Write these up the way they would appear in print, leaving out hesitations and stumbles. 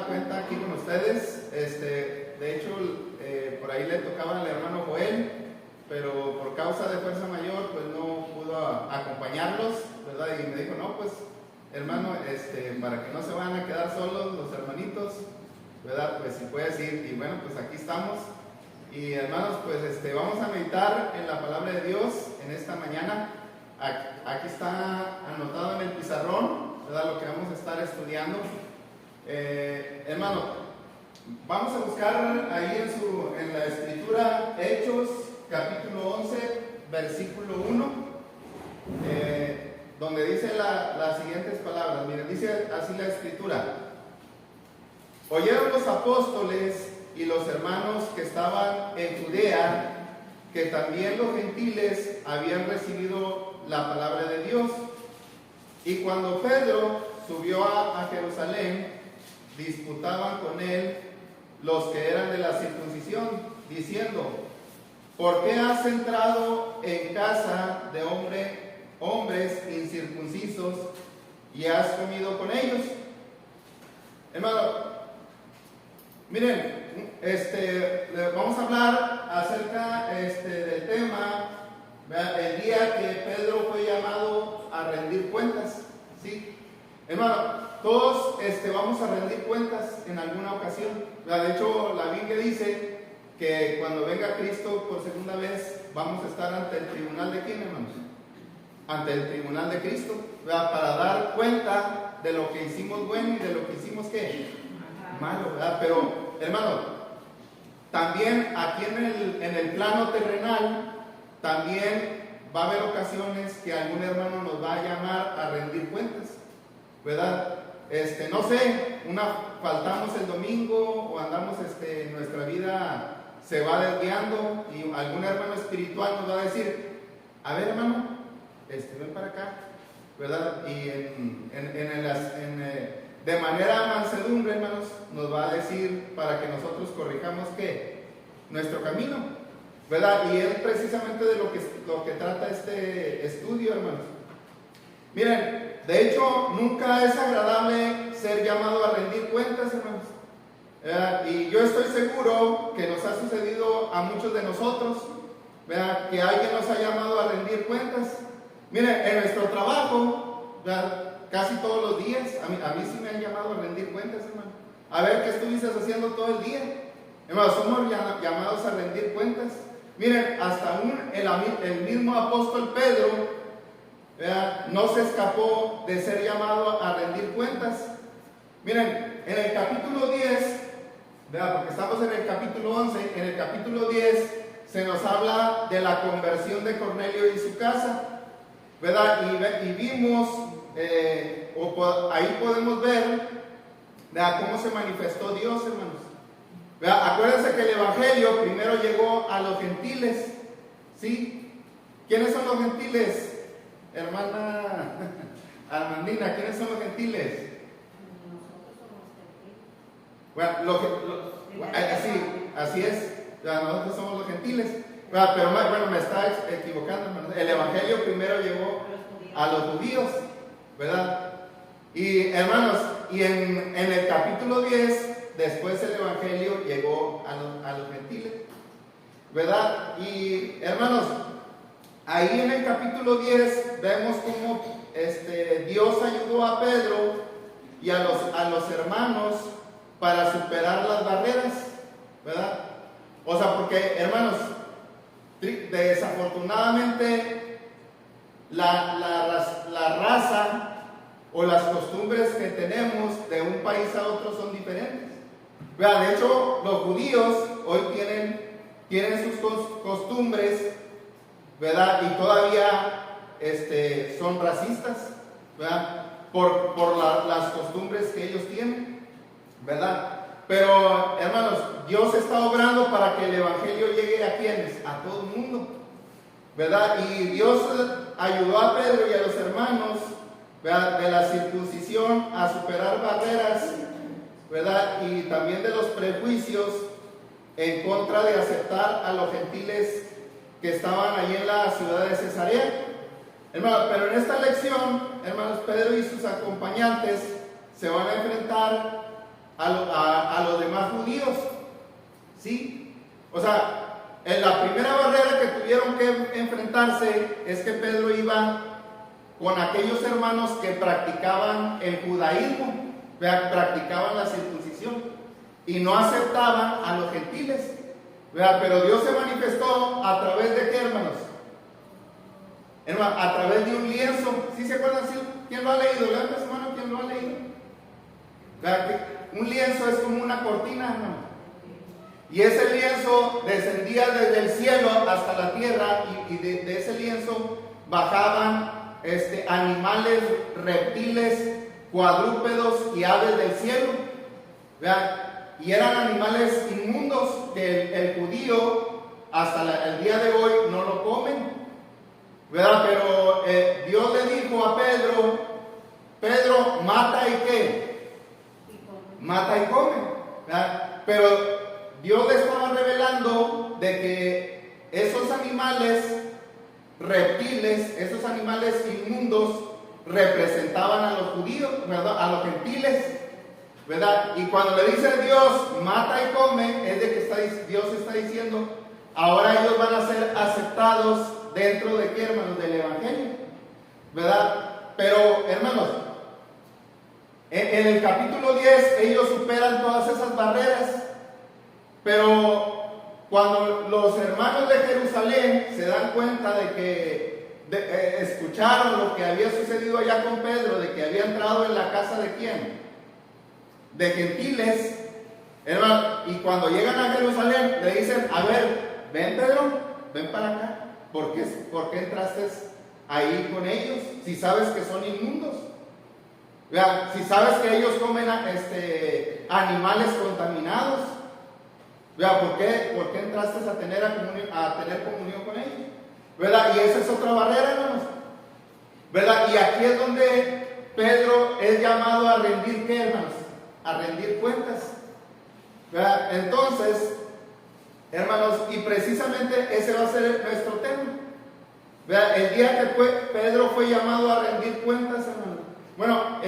cuenta aquí con ustedes. De hecho, por ahí le tocaba al hermano Joel, pero por causa de fuerza mayor, pues no pudo acompañarlos, ¿verdad? Y me dijo, no, pues, hermano, para que no se van a quedar solos los hermanitos, ¿verdad? Pues si puedes ir. Y bueno, pues aquí estamos. Y hermanos, pues vamos a meditar en la palabra de Dios en esta mañana. Aquí está anotado en el pizarrón, ¿verdad? Lo que vamos a estar estudiando. Hermano, vamos a buscar ahí en la escritura Hechos, capítulo 11, versículo 1, donde dice las siguientes palabras. Miren, dice así la escritura: oyeron los apóstoles y los hermanos que estaban en Judea que también los gentiles habían recibido la palabra de Dios. Y cuando Pedro subió a Jerusalén, disputaban con él los que eran de la circuncisión, diciendo: ¿por qué has entrado en casa de hombres incircuncisos y has comido con ellos? Hermano, miren, vamos a hablar acerca del tema, ¿verdad? El día que Pedro fue llamado a rendir cuentas, ¿sí? Hermano, todos vamos a rendir cuentas en alguna ocasión, ¿verdad? De hecho, la Biblia dice que cuando venga Cristo por segunda vez, vamos a estar ante el tribunal de ¿quién, hermanos? Ante el tribunal de Cristo, ¿verdad? Para dar cuenta de lo que hicimos bueno y de lo que hicimos ¿qué? Malo, ¿verdad? Pero, hermano, también aquí en el plano terrenal, también va a haber ocasiones que algún hermano nos va a llamar a rendir cuentas, ¿verdad? No sé, faltamos el domingo o andamos, nuestra vida se va desviando y algún hermano espiritual nos va a decir: a ver, hermano, ven para acá, ¿verdad? Y de manera mansedumbre, hermanos, nos va a decir para que nosotros corrijamos ¿qué? Nuestro camino, ¿verdad? Y es precisamente de lo que trata este estudio, hermanos. Miren, de hecho, nunca es agradable ser llamado a rendir cuentas, hermanos. Y yo estoy seguro que nos ha sucedido a muchos de nosotros, ¿verdad? Que alguien nos ha llamado a rendir cuentas. Miren, en nuestro trabajo, ¿verdad? Casi todos los días, a mí sí me han llamado a rendir cuentas, hermano. A ver qué estuviste haciendo todo el día. Hermano, somos llamados a rendir cuentas. Miren, hasta el mismo apóstol Pedro, ¿verdad? No se escapó de ser llamado a rendir cuentas. Miren, en el capítulo 10, ¿verdad? Porque estamos en el capítulo 11, en el capítulo 10 se nos habla de la conversión de Cornelio y su casa, ¿verdad? Y vimos, ahí podemos ver, ¿verdad?, cómo se manifestó Dios, hermanos. ¿Verdad? Acuérdense que el evangelio primero llegó a los gentiles, ¿sí? ¿Quiénes son los gentiles? Hermana Armandina, ¿quiénes son los gentiles? Bueno, así es, nosotros somos los gentiles. Pero bueno, me está equivocando, hermano. El evangelio primero llegó a los judíos, ¿verdad? Y hermanos, y en el capítulo 10, después el evangelio llegó a los gentiles, ¿verdad? Y hermanos, ahí en el capítulo 10 vemos cómo Dios ayudó a Pedro y a los hermanos para superar las barreras, ¿verdad? O sea, porque, hermanos, desafortunadamente la raza o las costumbres que tenemos de un país a otro son diferentes, ¿verdad? De hecho, los judíos hoy tienen sus costumbres, ¿verdad? Y todavía son racistas, ¿verdad? Por las costumbres que ellos tienen, ¿verdad? Pero, hermanos, Dios está obrando para que el evangelio llegue a quienes, a todo el mundo, ¿verdad? Y Dios ayudó a Pedro y a los hermanos, ¿verdad?, de la circuncisión a superar barreras, ¿verdad? Y también de los prejuicios en contra de aceptar a los gentiles que estaban allí en la ciudad de Cesarea. Hermanos, pero en esta lección, hermanos, Pedro y sus acompañantes se van a enfrentar a los demás judíos. ¿Sí? O sea, en la primera barrera que tuvieron que enfrentarse es que Pedro iba con aquellos hermanos que practicaban el judaísmo, practicaban la circuncisión y no aceptaban a los gentiles. Pero Dios se manifestó a través de qué, hermanos? A través de un lienzo. ¿Sí se acuerdan? ¿Quién lo ha leído? Levanta su mano, ¿quién lo ha leído? Un lienzo es como una cortina, hermano. Y ese lienzo descendía desde el cielo hasta la tierra, y de ese lienzo bajaban animales, reptiles, cuadrúpedos y aves del cielo. Y eran animales inmundos que el judío hasta el día de hoy no lo comen. Pero Dios le dijo a Pedro: Pedro, mata y qué, mata y come. Pero Dios le estaba revelando de que esos animales reptiles, esos animales inmundos, representaban a los judíos, ¿verdad? A los gentiles, ¿verdad? Y cuando le dice Dios, mata y come, es de que Dios está diciendo, ahora ellos van a ser aceptados dentro de qué, hermanos, del Evangelio, ¿verdad? Pero, hermanos, en el capítulo 10 ellos superan todas esas barreras. Pero cuando los hermanos de Jerusalén se dan cuenta de que escucharon lo que había sucedido allá con Pedro, de que había entrado en la casa de quién, de gentiles, hermano, y cuando llegan a Jerusalén le dicen: a ver, ven Pedro, ven para acá, ¿por qué entraste ahí con ellos si sabes que son inmundos? Vean, si sabes que ellos comen animales contaminados. Vea, ¿por qué entraste a tener comunión con ellos? ¿Verdad? Y esa es otra barrera, hermanos. ¿Verdad? Y aquí es donde Pedro es llamado a rendir, ¿qué, hermanos? A rendir cuentas. ¿Verdad? Entonces, hermanos, y precisamente ese va a ser nuestro tema. ¿Verdad? El día que Pedro fue llamado a rendir cuentas, hermanos. Bueno,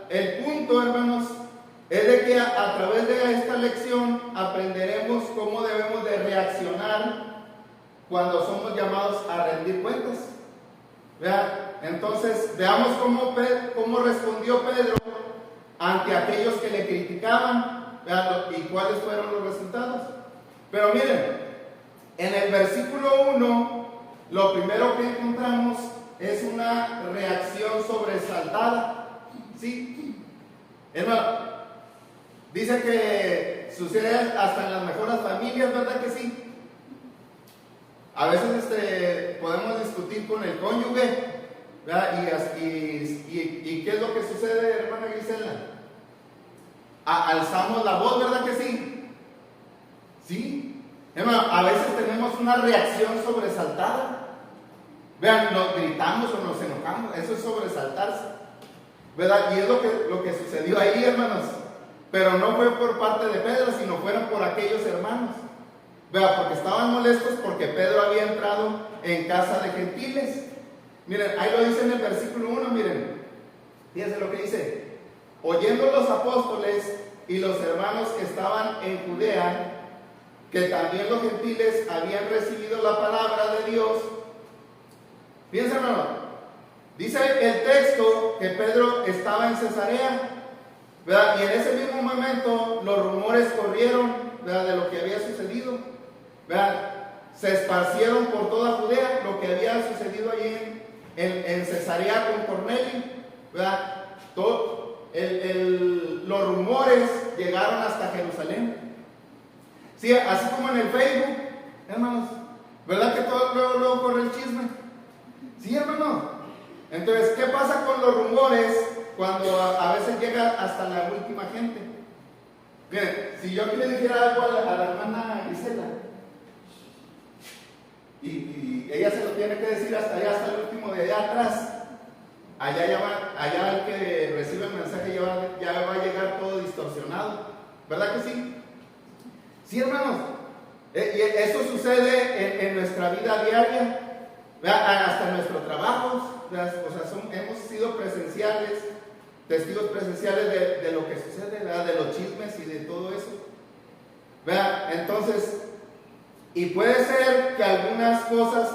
el punto, hermanos, es de que a través de esta lección aprenderemos cómo debemos de reaccionar cuando somos llamados a rendir cuentas. ¿Vean? Entonces, veamos cómo respondió Pedro ante aquellos que le criticaban. ¿Vean? Y cuáles fueron los resultados. Pero miren, en el versículo 1, lo primero que encontramos es una reacción sobresaltada. ¿Sí? Hermano, dice que sucede hasta en las mejores familias, ¿verdad que sí? A veces podemos discutir con el cónyuge, ¿verdad? Y ¿qué es lo que sucede, hermana Grisela? Alzamos la voz, ¿verdad que sí? Sí. Hermano, a veces tenemos una reacción sobresaltada. Vean, nos gritamos o nos enojamos, eso es sobresaltarse, ¿verdad? Y es lo que sucedió ahí, hermanos. Pero no fue por parte de Pedro, sino fueron por aquellos hermanos. Vea, porque estaban molestos porque Pedro había entrado en casa de gentiles. Miren, ahí lo dice en el versículo 1, miren. Fíjense lo que dice. Oyendo los apóstoles y los hermanos que estaban en Judea, que también los gentiles habían recibido la palabra de Dios. Fíjense, hermano. Dice el texto que Pedro estaba en Cesarea, ¿verdad? Y en ese mismo momento los rumores corrieron, ¿verdad?, de lo que había sucedido, ¿verdad? Se esparcieron por toda Judea lo que había sucedido allí en Cesarea con Cornelio, ¿verdad? Los rumores llegaron hasta Jerusalén. Sí, así como en el Facebook, hermanos, ¿verdad que todo luego corre el chisme? Sí, hermano. Entonces, ¿qué pasa con los rumores cuando a veces llega hasta la última gente? Bien, si yo aquí le dijera algo a la hermana Gisela, y ella se lo tiene que decir hasta allá, hasta el último de allá atrás, allá el que recibe el mensaje ya va a llegar todo distorsionado, ¿verdad que sí? Sí, hermanos, y eso sucede en nuestra vida diaria, ¿verdad? Hasta en nuestros trabajos, ¿verdad? O sea, hemos sido testigos presenciales de lo ¿Verdad? Entonces, y puede ser que algunas cosas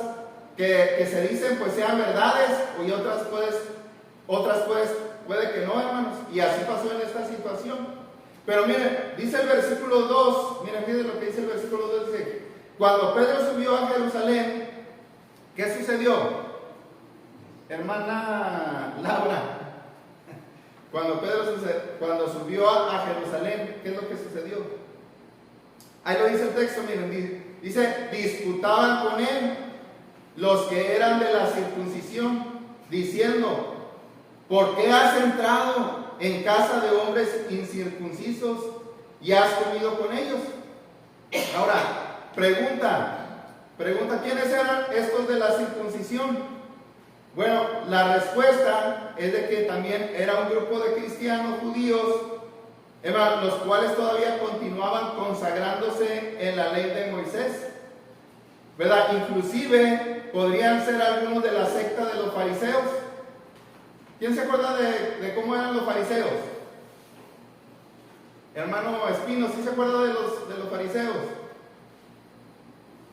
que se dicen pues sean verdades, y otras puede que no, hermanos. Y así pasó en esta situación. Pero miren, dice el versículo 2, miren lo que dice el versículo 2, dice, cuando Pedro subió a Jerusalén, ¿qué sucedió? Hermana Laura, cuando subió a Jerusalén, ¿qué es lo que sucedió? Ahí lo dice el texto, miren, dice, disputaban con él los que eran de la circuncisión, diciendo, ¿por qué has entrado en casa de hombres incircuncisos y has comido con ellos? Ahora, pregunta, ¿quiénes eran estos de la circuncisión? Bueno, la respuesta es de que también era un grupo de cristianos judíos, los cuales todavía continuaban consagrándose en la ley de Moisés, ¿verdad? Inclusive podrían ser algunos de la secta de los fariseos. ¿Quién se acuerda de cómo eran los fariseos? Hermano Espino, ¿sí se acuerda de los fariseos?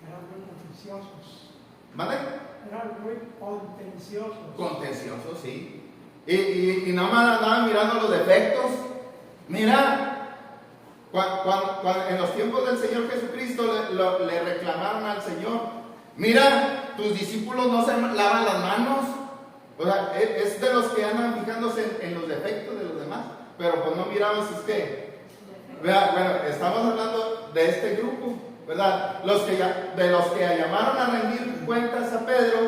Eran muy contenciosos. ¿Vale? Eran muy contenciosos. Contenciosos, sí. Y nada más andaban mirando los defectos. Mira, en los tiempos del Señor Jesucristo le reclamaron al Señor, mira, tus discípulos no se lavan las manos. O sea, es de los que andan fijándose en los defectos de los demás, pero pues no miramos bueno, estamos hablando de este grupo, ¿verdad? De los que llamaron a rendir cuentas a Pedro,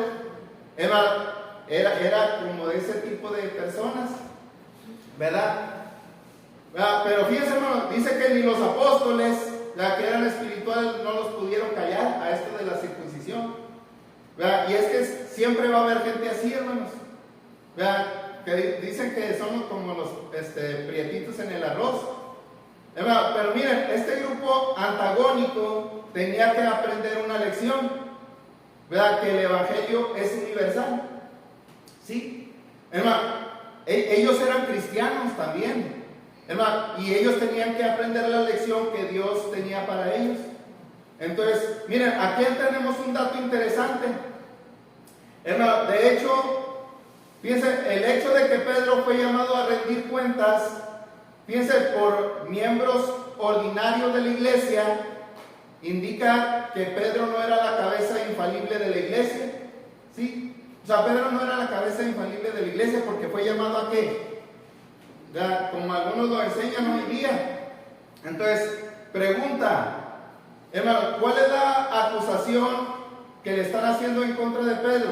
era como de ese tipo de personas, ¿verdad? Pero fíjense, hermano, dice que ni los apóstoles, ya que eran espirituales, no los pudieron callar a esto de la circuncisión, ¿verdad? Y es que siempre va a haber gente así, hermanos, ¿verdad? Que dicen que somos como los prietitos en el arroz, ¿verdad? Pero miren, este grupo antagónico tenía que aprender una lección, ¿verdad? Que el evangelio es universal, ¿sí? Hermano, ellos eran cristianos también, hermano, y ellos tenían que aprender la lección que Dios tenía para ellos. Entonces, miren, aquí tenemos un dato interesante, hermano. De hecho, fíjense, el hecho de que Pedro fue llamado a rendir cuentas, fíjense, por miembros ordinarios de la iglesia, indica que Pedro no era la cabeza infalible de la iglesia, ¿sí? O sea, Pedro no era la cabeza infalible de la iglesia porque fue llamado a ¿qué? ¿Ya? Como algunos lo enseñan hoy día. Entonces, pregunta, hermano, ¿cuál es la acusación que le están haciendo en contra de Pedro?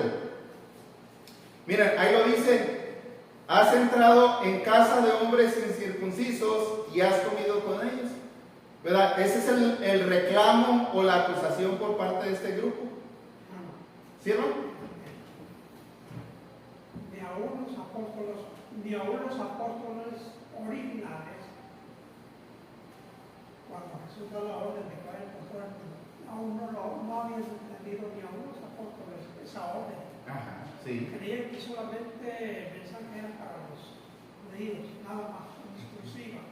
Miren, ahí lo dice, has entrado en casa de hombres incircuncisos y has comido con ellos, ¿verdad? Ese es el reclamo o la acusación por parte de este grupo, ¿sí, hermano? Ni aún los apóstoles originales, cuando Jesús da la orden de que vayan por fuera, aún no habían entendido ni aún los apóstoles esa orden. Ajá, sí. Creían que solamente el mensaje era para los judíos, nada más, exclusiva.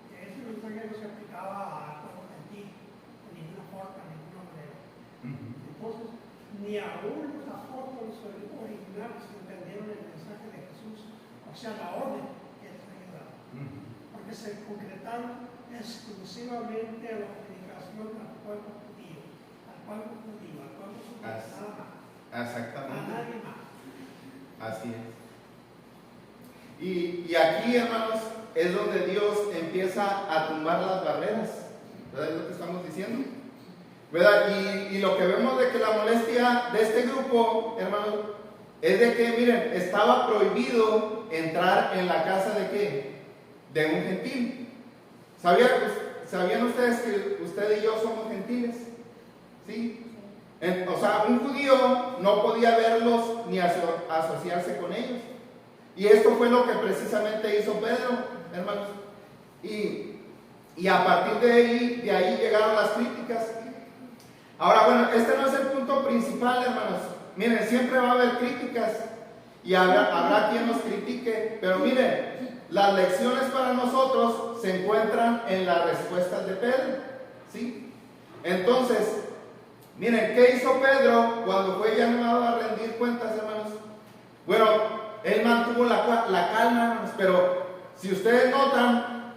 Que ese mensaje no se aplicaba a todo gentil, de ninguna forma, de ninguna manera. Entonces, ni aún los apóstoles originales entendieron el mensaje de Jesús, o sea, la orden que les había dado. Porque se concretaron exclusivamente a la predicación al pueblo judío, al pueblo judío, nada más. Exactamente. A nadie más. Así es. Y aquí, hermanos, es donde Dios empieza a tumbar las barreras, ¿verdad? Es lo que estamos diciendo, ¿verdad? Y lo que vemos de que la molestia de este grupo, hermanos, es de que, miren, estaba prohibido entrar en la casa de ¿qué? De un gentil. ¿Sabían ustedes que usted y yo somos gentiles? ¿Sí? O sea, un judío no podía verlos ni asociarse con ellos. Y esto fue lo que precisamente hizo Pedro, hermanos. Y a partir de ahí llegaron las críticas. Ahora, bueno, este no es el punto principal, hermanos. Miren, siempre va a haber críticas y habrá quien nos critique, pero miren, las lecciones para nosotros se encuentran en las respuestas de Pedro. ¿sí? Entonces, miren, ¿qué hizo Pedro cuando fue llamado a rendir cuentas, hermanos? Bueno, él mantuvo la calma, hermanos, pero si ustedes notan,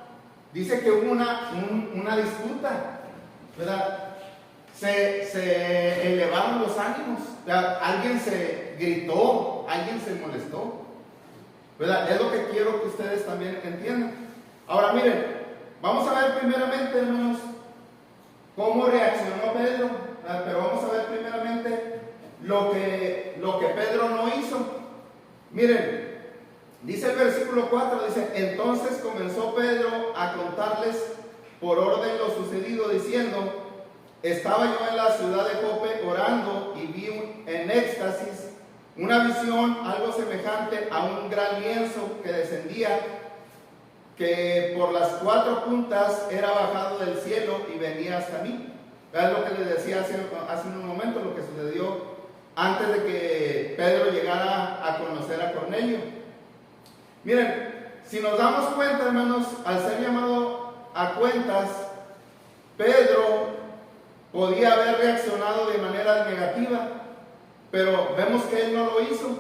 dice que hubo una disputa, ¿verdad? Se elevaron los ánimos, ¿verdad? Alguien se gritó, alguien se molestó, ¿verdad? Es lo que quiero que ustedes también entiendan. Ahora miren, vamos a ver primeramente, hermanos, cómo reaccionó Pedro, ¿verdad? Pero vamos a ver primeramente lo que Pedro no hizo. Miren, dice el versículo 4, dice: entonces comenzó Pedro a contarles por orden lo sucedido, diciendo: estaba yo en la ciudad de Jope orando y vi en éxtasis una visión algo semejante a un gran lienzo que descendía, que por las 4 puntas era bajado del cielo y venía hasta mí. Es lo que les decía hace un momento, lo que sucedió antes de que Pedro llegara a conocer a Cornelio. Miren, si nos damos cuenta, hermanos, al ser llamado a cuentas, Pedro podía haber reaccionado de manera negativa, pero vemos que él no lo hizo.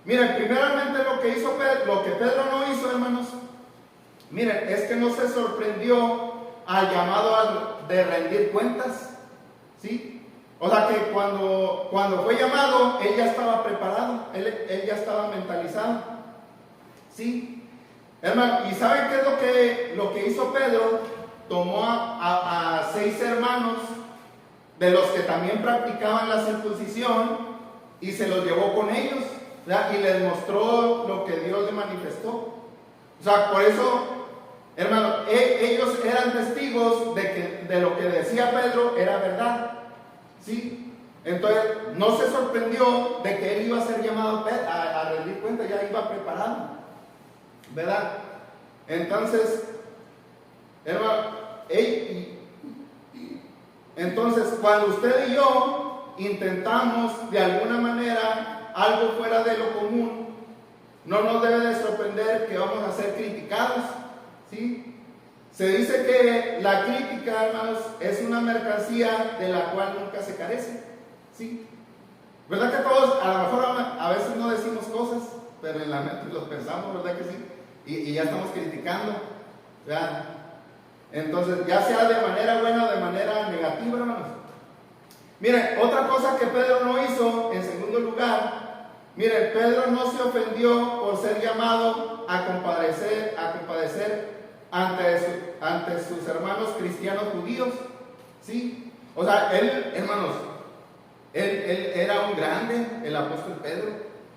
Miren, primeramente lo que Pedro no hizo, hermanos, miren, es que no se sorprendió al llamado de rendir cuentas, ¿sí? O sea que cuando fue llamado, él ya estaba preparado, él ya estaba mentalizado, ¿sí? Hermano, ¿y saben qué es lo que hizo Pedro? Tomó a 6 hermanos de los que también practicaban la circuncisión y se los llevó con ellos, ¿verdad? Y les mostró lo que Dios le manifestó. O sea, por eso, hermano, ellos eran testigos de lo que decía Pedro era verdad, ¿sí? Entonces, no se sorprendió de que él iba a ser llamado a rendir cuenta, ya iba preparado, ¿verdad? Entonces, hermano, entonces cuando usted y yo intentamos de alguna manera algo fuera de lo común, no nos debe de sorprender que vamos a ser criticados, ¿sí? Se dice que la crítica, hermanos, es una mercancía de la cual nunca se carece, ¿sí? ¿Verdad que todos, a lo mejor a veces no decimos cosas, pero en la mente los pensamos, ¿verdad que sí? Y ya estamos criticando, ¿verdad? Entonces, ya sea de manera buena o de manera negativa, hermanos. Miren, otra cosa que Pedro no hizo, en segundo lugar, miren, Pedro no se ofendió por ser llamado a compadecer ante sus hermanos cristianos judíos, ¿sí? O sea, él, hermanos, él era un grande, el apóstol Pedro,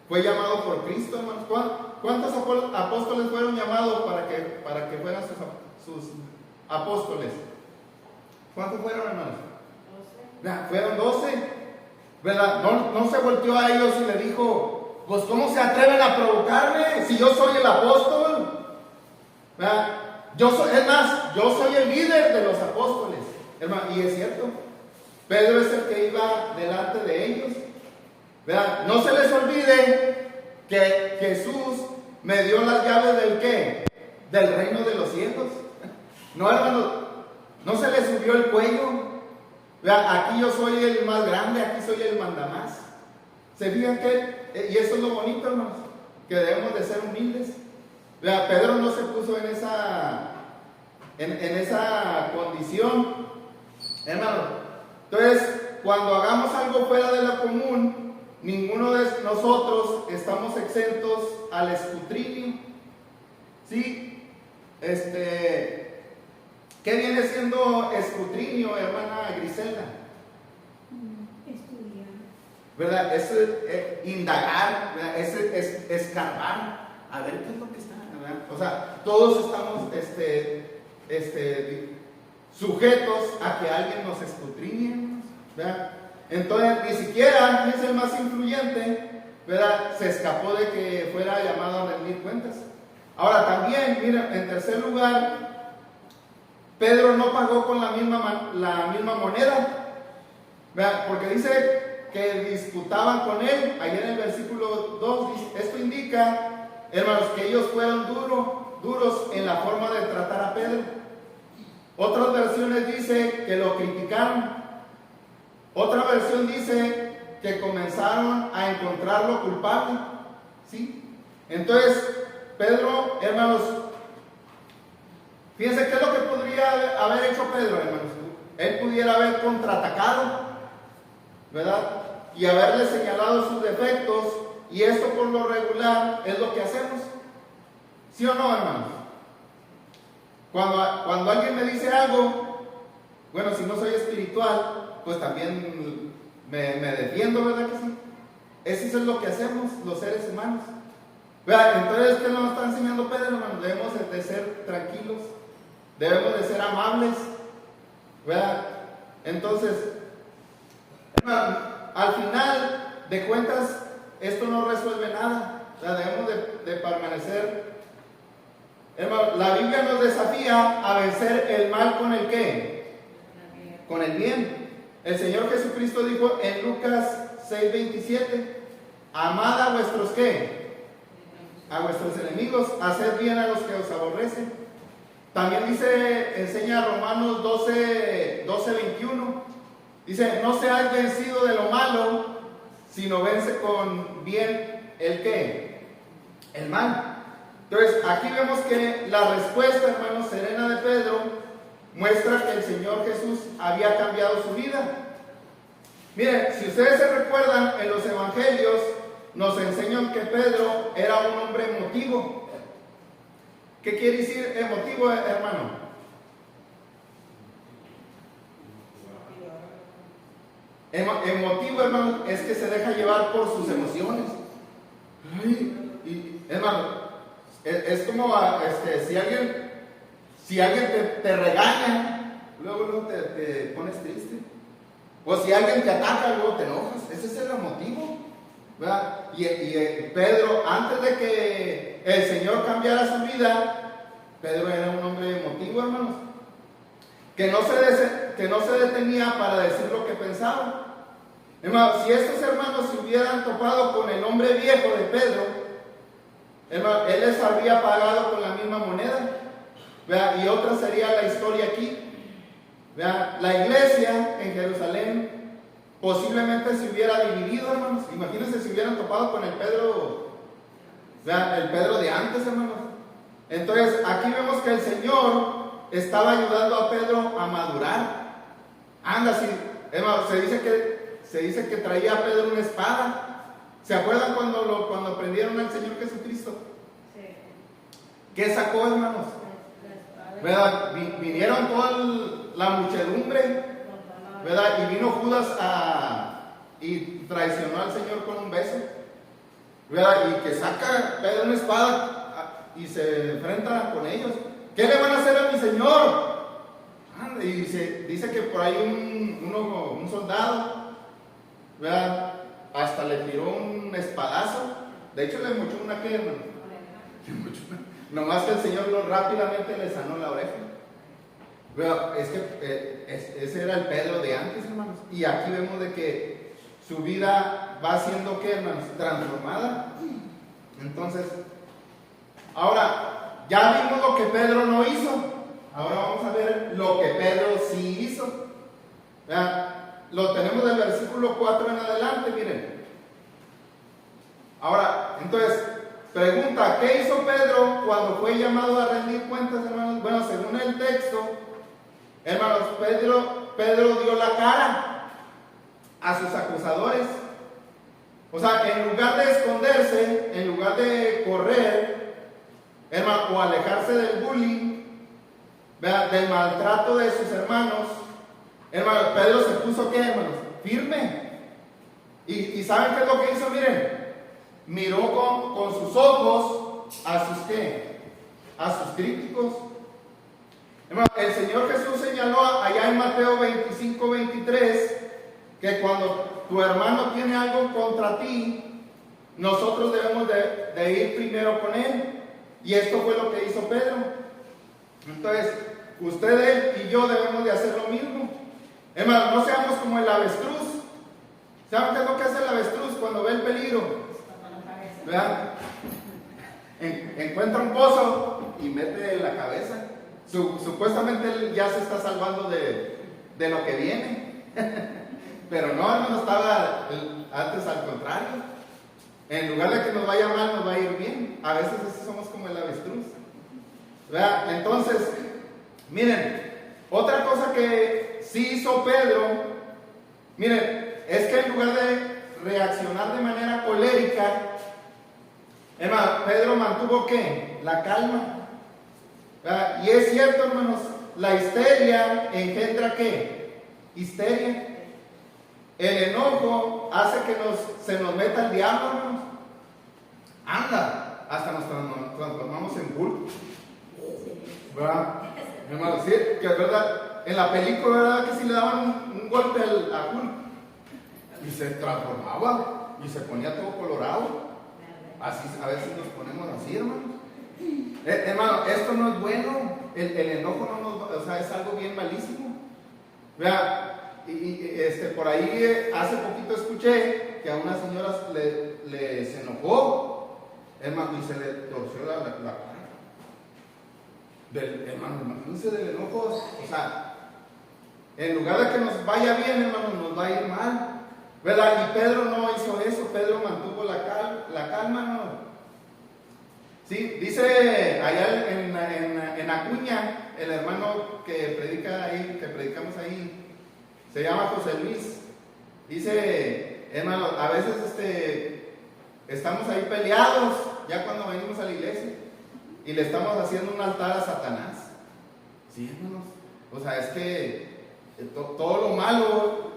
fue llamado por Cristo, hermanos. ¿Cuántos apóstoles fueron llamados para que fueran sus apóstoles? ¿Cuántos fueron, hermanos? 12. Fueron 12, ¿verdad? No se volteó a ellos y le dijo: pues ¿cómo se atreven a provocarme si yo soy el apóstol? ¿Verdad? Es más, yo soy el líder de los apóstoles, hermano. Y es cierto, Pedro es el que iba delante de ellos, ¿verdad? No se les olvide que Jesús me dio las llaves del ¿qué? Del reino de los cielos. No, hermano, no se le subió el cuello. Vean, aquí yo soy el más grande, aquí soy el mandamás. ¿Se fijan que? Y eso es lo bonito, hermanos, que debemos de ser humildes. Vean, Pedro no se puso en esa condición, hermano. Entonces, cuando hagamos algo fuera de lo común, ninguno de nosotros estamos exentos al escrutinio, ¿sí? ¿Qué viene siendo escrutinio, hermana Griselda? Estudiar. ¿Verdad? Es indagar, ¿verdad? Es escarbar, a ver qué es lo que está, ¿verdad? O sea, todos estamos sujetos a que alguien nos escudriñe, ¿verdad? Entonces, ni siquiera es el más influyente, ¿verdad? Se escapó de que fuera llamado a rendir cuentas. Ahora también, miren, en tercer lugar, Pedro no pagó con la misma moneda, ¿verdad? Porque dice que disputaban con él. Ahí en el versículo 2 dice, esto indica, hermanos, que ellos fueron duros en la forma de tratar a Pedro. Otras versiones dice que lo criticaron. Otra versión dice que comenzaron a encontrarlo culpable. ¿Sí? Entonces, Pedro, hermanos, fíjense qué es lo que podría haber hecho Pedro, hermanos. Él pudiera haber contraatacado, ¿verdad? Y haberle señalado sus defectos, y esto por lo regular es lo que hacemos. ¿Sí o no, hermanos? Cuando alguien me dice algo, bueno, si no soy espiritual, pues también me defiendo, ¿verdad que sí? Eso es lo que hacemos los seres humanos. ¿Verdad? Entonces, ¿qué nos está enseñando Pedro, hermanos? Debemos de ser tranquilos, debemos de ser amables, ¿verdad? Entonces, hermano, al final de cuentas, esto no resuelve nada. O sea, debemos de permanecer. Hermano, la Biblia nos desafía a vencer el mal con el ¿qué? Con el bien. El Señor Jesucristo dijo en Lucas 6:27, amad a vuestros ¿qué? A vuestros enemigos, haced bien a los que os aborrecen. También enseña Romanos 12:21, dice, no seáis vencido de lo malo, sino vence con bien el ¿qué? El mal. Entonces, aquí vemos que la respuesta, hermanos, serena de Pedro muestra que el Señor Jesús había cambiado su vida. Miren, si ustedes se recuerdan, en los evangelios nos enseñan que Pedro era un hombre emotivo. ¿Qué quiere decir emotivo, hermano? Emotivo, hermano, es que se deja llevar por sus emociones. Hermano, es como si alguien te regaña, luego te pones triste. O si alguien te ataca, luego te enojas. Ese es el emotivo, ¿verdad? Y Pedro, antes de que el Señor cambiara su vida, Pedro era un hombre emotivo, hermanos, que no se detenía para decir lo que pensaba. Hermanos, si estos hermanos se hubieran topado con el hombre viejo de Pedro, hermano, él les habría pagado con la misma moneda, ¿verdad? Y otra sería la historia aquí, ¿verdad? La iglesia en Jerusalén posiblemente se hubiera dividido, hermanos. Imagínense si hubieran topado con el Pedro, ¿verdad? El Pedro de antes, hermanos. Entonces, aquí vemos que el Señor estaba ayudando a Pedro a madurar. Anda, sí, hermanos, se dice que traía a Pedro una espada. ¿Se acuerdan cuando prendieron al Señor Jesucristo? Sí. ¿Qué sacó, hermanos? ¿Verdad? Vinieron toda la muchedumbre, ¿verdad? Y vino Judas y traicionó al Señor con un beso, ¿verdad? Y que saca Pedro una espada y se enfrenta con ellos. ¿Qué le van a hacer a mi Señor? Y dice que por ahí un soldado, ¿verdad? Hasta le tiró un espadazo. De hecho, le mochó una que, hermano. Nomás que el Señor rápidamente le sanó la oreja. Pero es que ese era el Pedro de antes, hermanos. Y aquí vemos de que su vida va siendo, ¿qué, hermanos? Transformada. Entonces, ahora, ya vimos lo que Pedro no hizo. Ahora vamos a ver lo que Pedro sí hizo. ¿Verdad? Lo tenemos del versículo 4 en adelante, miren. Ahora, entonces, pregunta, ¿qué hizo Pedro cuando fue llamado a rendir cuentas, hermanos? Bueno, según el texto, hermanos, Pedro dio la cara a sus acusadores. O sea, en lugar de esconderse, en lugar de correr, hermano, o alejarse del bullying, ¿verdad? Del maltrato de sus hermanos, hermano, Pedro se puso, ¿qué, hermanos? Firme. ¿Y saben qué es lo que hizo? Miren, miró con sus ojos a sus, ¿qué? A sus críticos. Hermano, el Señor Jesús señaló allá en Mateo 25:23 que cuando tu hermano tiene algo contra ti, nosotros debemos de ir primero con él. Y esto fue lo que hizo Pedro. Entonces, usted, él y yo debemos de hacer lo mismo. Hermano, no seamos como el avestruz. ¿Saben qué es lo que hace el avestruz cuando ve el peligro? ¿Verdad? Encuentra un pozo y mete la cabeza. Supuestamente él ya se está salvando de lo que viene. Pero no, hermano, estaba antes al contrario. En lugar de que nos vaya mal, nos va a ir bien. A veces así somos como el avestruz. ¿Verdad? Entonces, miren, otra cosa que sí hizo Pedro, miren, es que en lugar de reaccionar de manera colérica, hermano, Pedro mantuvo ¿qué? La calma. ¿Verdad? Y es cierto, hermanos, la histeria engendra ¿qué? Histeria. El enojo hace que se nos meta el diablo, hermanos. Anda, hasta nos transformamos en Hulk. ¿Verdad? Hermanos, sí, que es verdad. En la película, ¿verdad? Que si le daban un golpe a Hulk y se transformaba y se ponía todo colorado. Así, a veces nos ponemos así, hermanos. Hermano, esto no es bueno. El enojo o sea, es algo bien malísimo. ¿Verdad? Por ahí hace poquito escuché que a una señora se enojó, hermano, y se le torció la cara. Hermano, imagínense del enojo. O sea, en lugar de que nos vaya bien, hermano, nos va a ir mal. ¿Verdad? Y Pedro no hizo eso. Pedro mantuvo la calma, ¿no? Sí, dice allá en Acuña, el hermano que predica ahí, que predicamos ahí, se llama José Luis. Dice, hermano, a veces estamos ahí peleados, ya cuando venimos a la iglesia, y le estamos haciendo un altar a Satanás. Sí, hermanos. O sea, es que todo lo malo,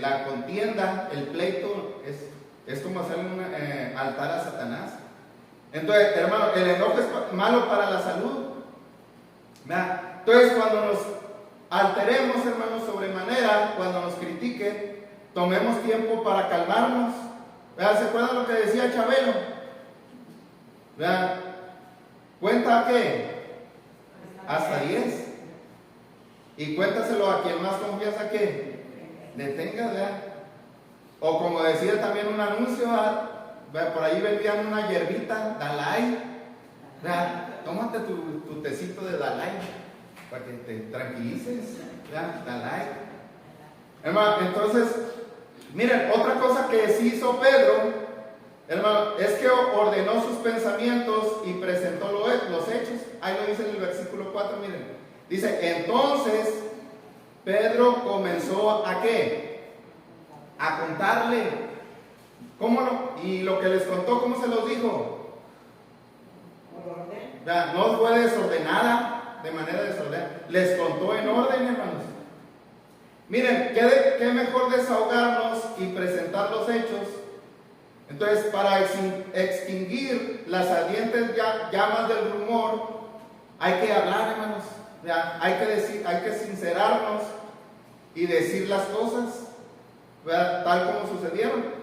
la contienda, el pleito, es como hacer un altar a Satanás. Entonces, hermano, el enojo es malo para la salud. ¿Verdad? Entonces, cuando nos alteremos, hermanos, sobremanera, cuando nos critiquen, tomemos tiempo para calmarnos. ¿Verdad? ¿Se acuerdan lo que decía Chabelo? ¿Verdad? ¿Cuenta qué? Hasta 10. Y cuéntaselo a quien más confianza que detenga, ¿verdad? O como decía también un anuncio, ¿verdad? Por ahí vendían una hierbita, Dalai, ¿verdad? Tómate tu tecito de Dalai para que te tranquilices, ¿verdad? Dalai. Hermano, entonces, miren, otra cosa que sí hizo Pedro, hermano, es que ordenó sus pensamientos y presentó los hechos. Ahí lo dice en el versículo 4, miren. Dice, entonces Pedro comenzó ¿a qué? A contarle. ¿Cómo no? Y lo que les contó, ¿cómo se los dijo? No fue desordenada, de manera desordenada. Les contó en orden, hermanos. Miren, ¿qué mejor desahogarnos y presentar los hechos? Entonces, para extinguir las ardientes llamas del rumor, hay que hablar, hermanos. Hay que sincerarnos y decir las cosas, ¿verdad? Tal como sucedieron.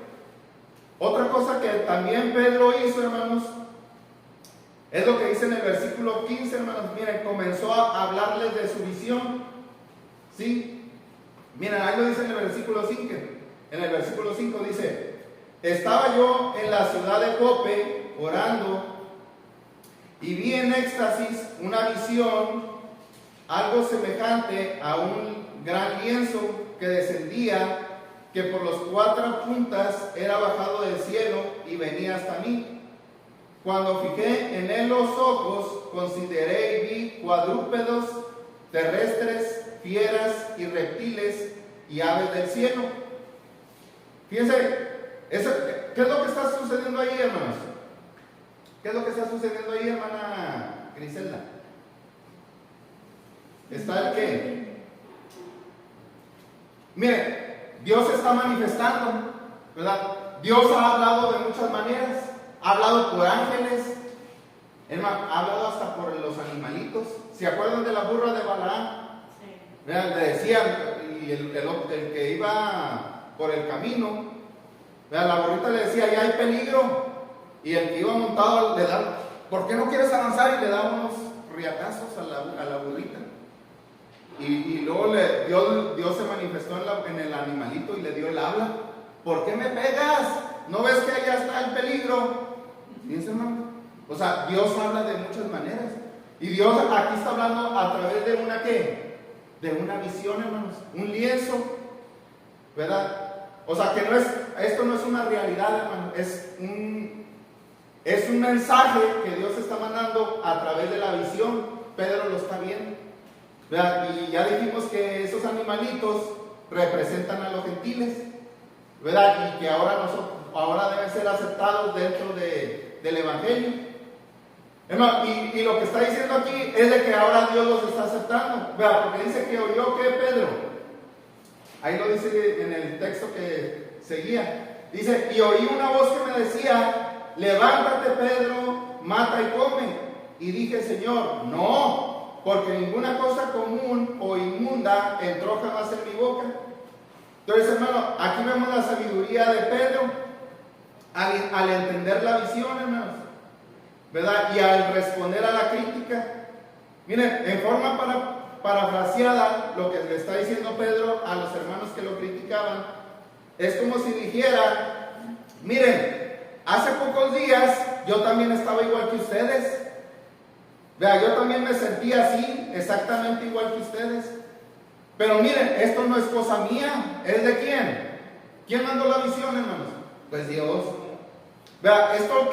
Otra cosa que también Pedro hizo, hermanos, es lo que dice en el versículo 15, hermanos. Miren, comenzó a hablarles de su visión. ¿Sí? Miren, ahí lo dice en el versículo 5. En el versículo 5 dice, estaba yo en la ciudad de Jope orando y vi en éxtasis una visión, algo semejante a un gran lienzo que descendía, que por las 4 puntas era bajado del cielo y venía hasta mí. Cuando fijé en él los ojos, consideré y vi cuadrúpedos, terrestres, fieras y reptiles y aves del cielo. Fíjense, ¿qué es lo que está sucediendo ahí, hermanos? ¿Qué es lo que está sucediendo ahí, hermana Griselda? ¿Está el qué? Mire, Dios se está manifestando, ¿verdad? Dios ha hablado de muchas maneras. Ha hablado por ángeles, hermano, ha hablado hasta por los animalitos. ¿Se acuerdan de la burra de Balaam? Sí. Le decían, y el que iba por el camino, la burrita le decía, ya hay peligro. Y el que iba montado le da, ¿por qué no quieres avanzar? Y le da unos riatazos a la burrita. Y luego Dios se manifestó en el animalito y le dio el habla. ¿Por qué me pegas? ¿No ves que allá está el peligro? Fíjense, hermano. O sea, Dios habla de muchas maneras. Y Dios aquí está hablando a través de una ¿qué? De una visión, hermanos, un lienzo, ¿verdad? O sea que esto no es una realidad, hermano, es un mensaje que Dios está mandando a través de la visión. Pedro lo está viendo, ¿verdad? Y ya dijimos que esos animalitos representan a los gentiles, ¿verdad? Y que ahora deben ser aceptados dentro del Evangelio. Hermano, y lo que está diciendo aquí es de que ahora Dios los está aceptando, ¿verdad? Porque dice que oyó que Pedro, ahí lo dice en el texto que seguía, dice, y oí una voz que me decía, levántate Pedro, mata y come. Y dije, Señor, no, porque ninguna cosa común o inmunda entró jamás en mi boca. Entonces, hermano, aquí vemos la sabiduría de Pedro al entender la visión, hermanos, ¿verdad? Y al responder a la crítica. Miren, en forma parafraseada, lo que le está diciendo Pedro a los hermanos que lo criticaban, es como si dijera, miren, hace pocos días yo también estaba igual que ustedes. Vea, yo también me sentía así, exactamente igual que ustedes. Pero miren, esto no es cosa mía, ¿es de quién? ¿Quién mandó la visión, hermanos? Pues Dios. Vea, esto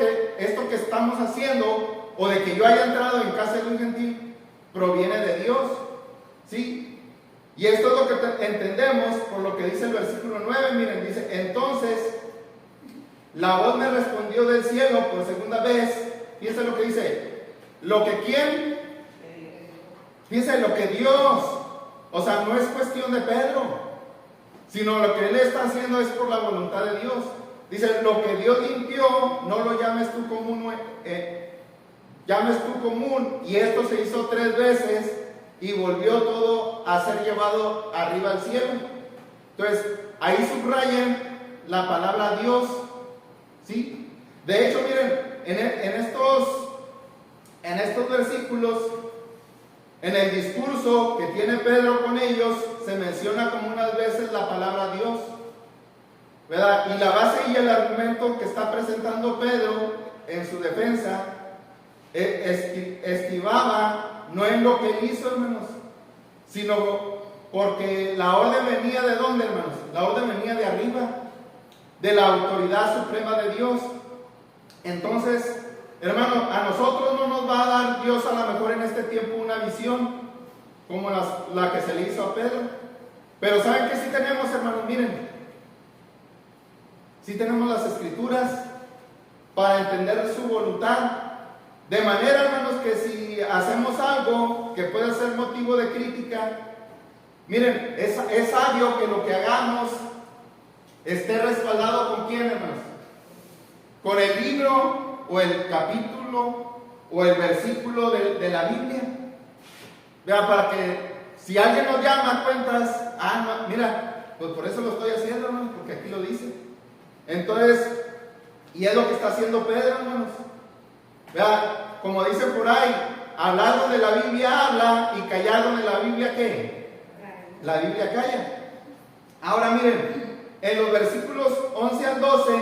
que estamos haciendo, o de que yo haya entrado en casa de un gentil, proviene de Dios, ¿sí? Y esto es lo que entendemos por lo que dice el versículo 9, miren, dice, entonces, la voz me respondió del cielo por segunda vez, fíjense lo que dice, lo que quién, fíjense lo que Dios, o sea, no es cuestión de Pedro, sino lo que él está haciendo es por la voluntad de Dios. Dice, lo que Dios limpió, no lo llames tú común, y esto se hizo 3 veces y volvió todo a ser llevado arriba al cielo. Entonces, ahí subrayen la palabra Dios, ¿sí? De hecho, miren, en estos versículos, en el discurso que tiene Pedro con ellos, se menciona como unas veces la palabra Dios, ¿verdad? Y la base y el argumento que está presentando Pedro en su defensa estivaba no en lo que él hizo, hermanos, sino porque la orden venía de dónde, hermanos. La orden venía de arriba, de la autoridad suprema de Dios. Entonces, hermano, a nosotros no nos va a dar Dios a lo mejor en este tiempo una visión como la que se le hizo a Pedro. Pero ¿saben qué sí tenemos, hermanos? Miren, sí tenemos las escrituras para entender su voluntad. De manera, hermanos, que si hacemos algo que pueda ser motivo de crítica, miren, es sabio que lo que hagamos esté respaldado con quién, hermanos. Con el libro o el capítulo o el versículo de la Biblia. Vean, para que si alguien nos llama a cuentas, no, mira, pues por eso lo estoy haciendo, hermanos, porque aquí lo dice. Entonces, y es lo que está haciendo Pedro, hermanos. Vean, como dice por ahí, hablar donde la Biblia habla y callar donde la Biblia ¿qué? La Biblia calla. Ahora miren, en los versículos 11 al 12,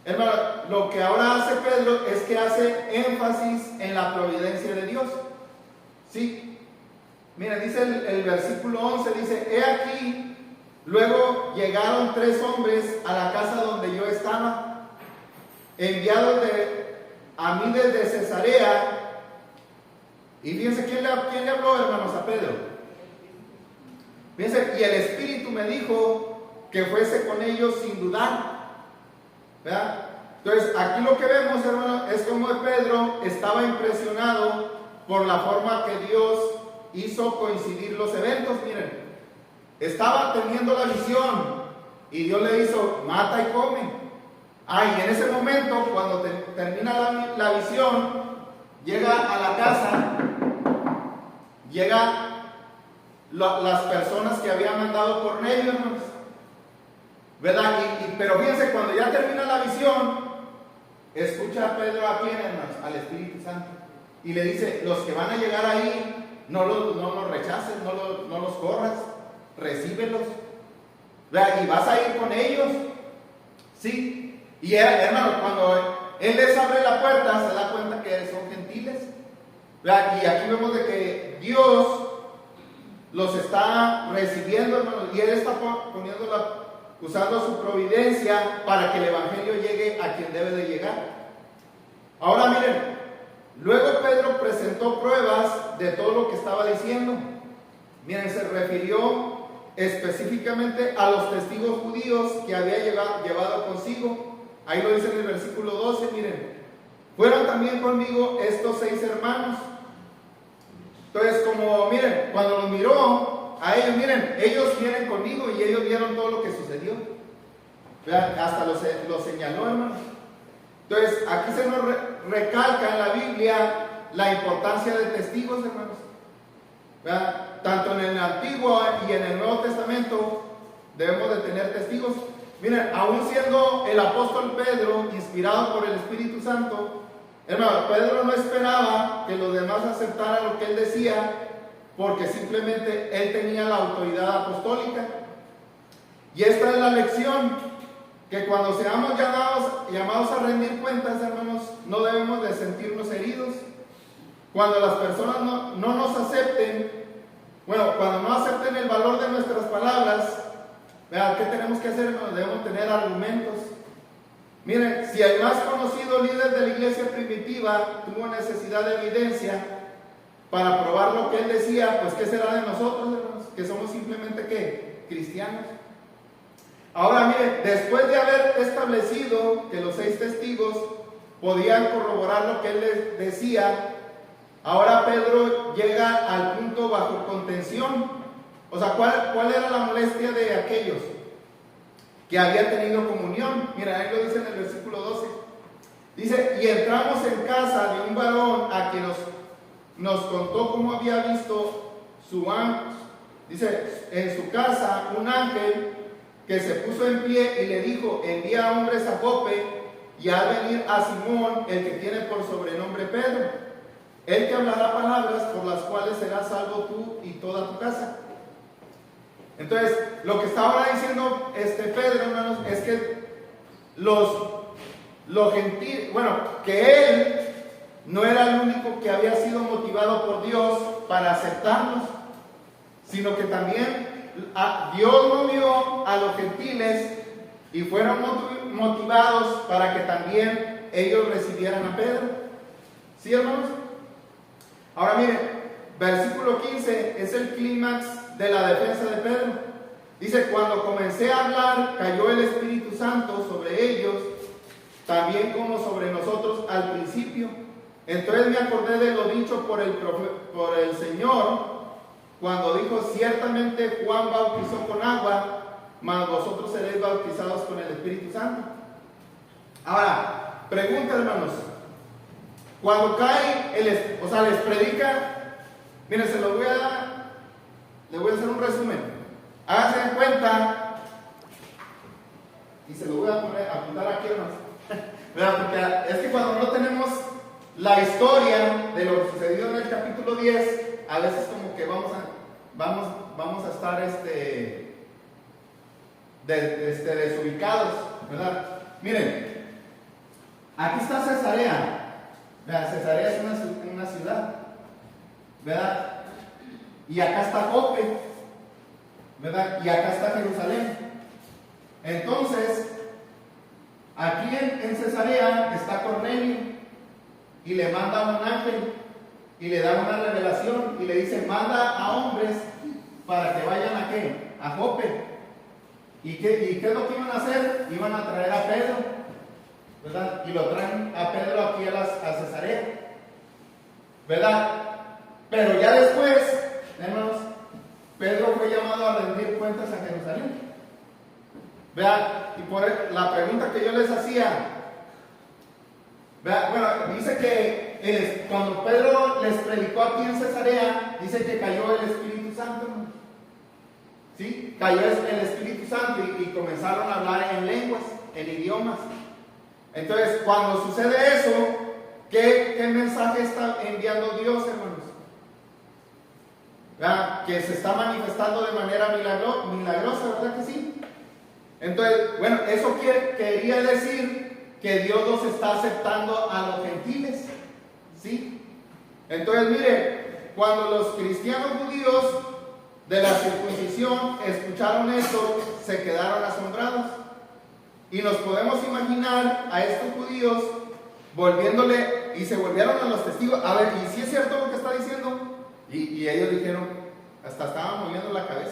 hermano, lo que ahora hace Pedro es que hace énfasis en la providencia de Dios. ¿Sí? Miren, dice el versículo 11, dice, he aquí, luego llegaron 3 hombres a la casa donde yo estaba, enviados a mí desde Cesarea. Y fíjense, ¿quién le habló, hermanos, a Pedro? Fíjense, y el Espíritu me dijo que fuese con ellos sin dudar. ¿Verdad? Entonces, aquí lo que vemos, hermano, es como Pedro estaba impresionado por la forma que Dios hizo coincidir los eventos. Miren, estaba teniendo la visión y Dios le hizo, mata y come. Y en ese momento, cuando termina la visión, llega a la casa, llega las personas que había mandado Cornelio, hermanos, ¿verdad? Pero fíjense, cuando ya termina la visión, escucha a Pedro a quién, hermanos, al Espíritu Santo, y le dice, los que van a llegar ahí, no los rechaces, no los corras, recíbelos, ¿verdad? Y vas a ir con ellos, ¿sí? Y hermano, cuando él les abre la puerta, se da cuenta que son gentiles, ¿verdad? Y aquí vemos de que Dios los está recibiendo, hermanos, y Él está usando su providencia para que el Evangelio llegue a quien debe de llegar. Ahora miren, luego Pedro presentó pruebas de todo lo que estaba diciendo. Miren, se refirió específicamente a los testigos judíos que había llevado consigo. Ahí lo dice en el versículo 12, miren. Fueron también conmigo estos 6 hermanos. Entonces, como, miren, cuando los miró a ellos, miren, ellos vienen conmigo y ellos vieron todo lo que sucedió. Vean, hasta lo señaló, hermanos. Entonces, aquí se nos recalca en la Biblia la importancia de testigos, hermanos. ¿Verdad? Tanto en el Antiguo y en el Nuevo Testamento debemos de tener testigos. Miren, aún siendo el apóstol Pedro inspirado por el Espíritu Santo, hermano, Pedro no esperaba que los demás aceptaran lo que él decía, porque simplemente él tenía la autoridad apostólica. Y esta es la lección, que cuando seamos llamados a rendir cuentas, hermanos, no debemos de sentirnos heridos. Cuando las personas no nos acepten, cuando no acepten el valor de nuestras palabras, vean, ¿qué tenemos que hacer, hermanos? Debemos tener argumentos. Miren, si el más conocido líder de la iglesia primitiva tuvo necesidad de evidencia para probar lo que él decía, pues ¿qué será de nosotros, hermanos? Que somos simplemente, ¿qué? Cristianos. Ahora miren, después de haber establecido que los 6 testigos podían corroborar lo que él les decía, ahora Pedro llega al punto bajo contención. O sea, ¿cuál era la molestia de aquellos que habían tenido comunión? Mira, ahí lo dice en el versículo 12. Dice, y entramos en casa de un varón a quien nos contó cómo había visto su ángel. Dice, en su casa un ángel que se puso en pie y le dijo, envía hombres a Jope y haz venir a Simón, el que tiene por sobrenombre Pedro. Él te hablará palabras por las cuales serás salvo tú y toda tu casa. Entonces, lo que está ahora diciendo Pedro, hermanos, es que los gentiles, que él no era el único que había sido motivado por Dios para aceptarnos, sino que también Dios movió a los gentiles y fueron motivados para que también ellos recibieran a Pedro. ¿Sí, hermanos? Ahora miren, versículo 15 es el clímax de la defensa de Pedro. Dice, cuando comencé a hablar, cayó el Espíritu Santo sobre ellos, también como sobre nosotros al principio. Entonces me acordé de lo dicho por el Señor, cuando dijo, ciertamente Juan bautizó con agua, mas vosotros seréis bautizados con el Espíritu Santo. Ahora, pregunta, hermanos, cuando cae les predica, miren, le voy a hacer un resumen. Háganse en cuenta, y se lo voy a apuntar aquí, hermanos. Porque es que cuando no tenemos la historia de lo sucedido en el capítulo 10, a veces como que vamos a estar desubicados, ¿verdad? Miren, aquí está Cesarea. Vean, Cesarea es una ciudad, ¿verdad? Y acá está Jope, ¿verdad? Y acá está Jerusalén. Entonces, aquí en Cesarea está Cornelio y le manda un ángel y le da una revelación y le dice, manda a hombres para que vayan ¿a qué? A Jope. ¿Y qué es lo que iban a hacer? Iban a traer a Pedro, ¿verdad? Y lo traen a Pedro aquí a Cesarea, ¿verdad? Pero ya después, hermanos, Pedro fue llamado a rendir cuentas a Jerusalén. Vean, y por la pregunta que yo les hacía, vean, dice que cuando Pedro les predicó aquí en Cesarea, dice que cayó el Espíritu Santo, ¿no? ¿Sí? Cayó el Espíritu Santo y comenzaron a hablar en lenguas, en idiomas. Entonces, cuando sucede eso, ¿qué mensaje está enviando Dios, hermanos? ¿Verdad? Que se está manifestando de manera milagrosa, ¿verdad que sí? Entonces, eso quería decir que Dios los está aceptando a los gentiles, ¿sí? Entonces, mire, cuando los cristianos judíos de la circuncisión escucharon esto, se quedaron asombrados. Y nos podemos imaginar a estos judíos volviéndole, y se volvieron a los testigos, a ver, ¿y si es cierto lo que está diciendo? Y ellos dijeron, hasta estaban moviendo la cabeza,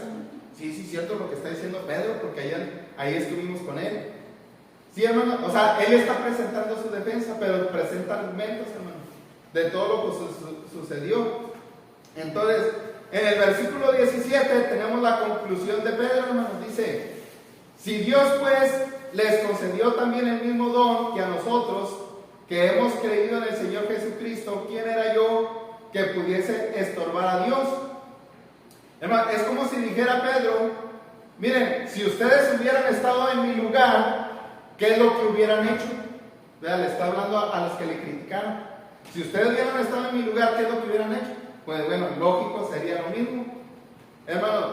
sí, es cierto lo que está diciendo Pedro, porque ahí estuvimos con él. Sí, hermano, o sea, él está presentando su defensa, pero presenta argumentos, hermano, de todo lo que sucedió. Entonces, en el versículo 17 tenemos la conclusión de Pedro, hermano, dice, si Dios pues les concedió también el mismo don que a nosotros, que hemos creído en el Señor Jesucristo, ¿quién era yo que pudiese estorbar a Dios? Hermano, es como si dijera Pedro, miren, si ustedes hubieran estado en mi lugar, ¿qué es lo que hubieran hecho? Vea, le está hablando a los que le criticaron. Si ustedes hubieran estado en mi lugar, ¿qué es lo que hubieran hecho? Pues bueno, lógico, sería lo mismo. Hermano,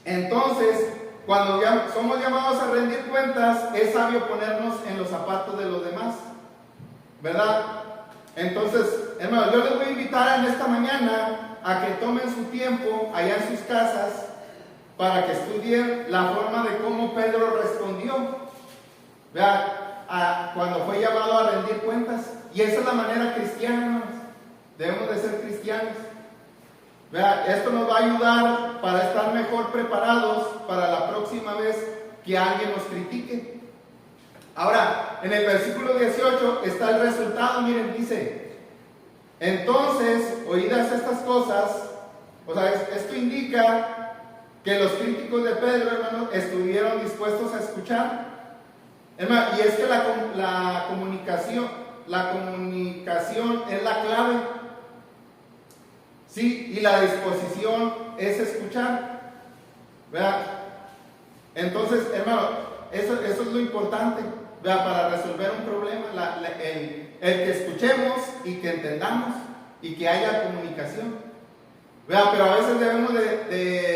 entonces, cuando ya somos llamados a rendir cuentas, es sabio ponernos en los zapatos de los demás, ¿verdad? Entonces, hermano, yo les voy a invitar en esta mañana a que tomen su tiempo allá en sus casas para que estudien la forma de cómo Pedro respondió, ¿verdad? Cuando fue llamado a rendir cuentas. Y esa es la manera cristiana, hermanos. Debemos de ser cristianos. ¿Verdad? Esto nos va a ayudar para estar mejor preparados para la próxima vez que alguien nos critique. Ahora, en el versículo 18 está el resultado, miren, dice, entonces, oídas estas cosas, o sea, esto indica que los críticos de Pedro, hermanos, estuvieron dispuestos a escuchar. Hermano, y es que la comunicación es la clave. Sí, y la disposición es escuchar, ¿verdad? Entonces, hermano, eso es lo importante, ¿verdad? Para resolver un problema, el que escuchemos y que entendamos y que haya comunicación, ¿verdad? Pero a veces debemos de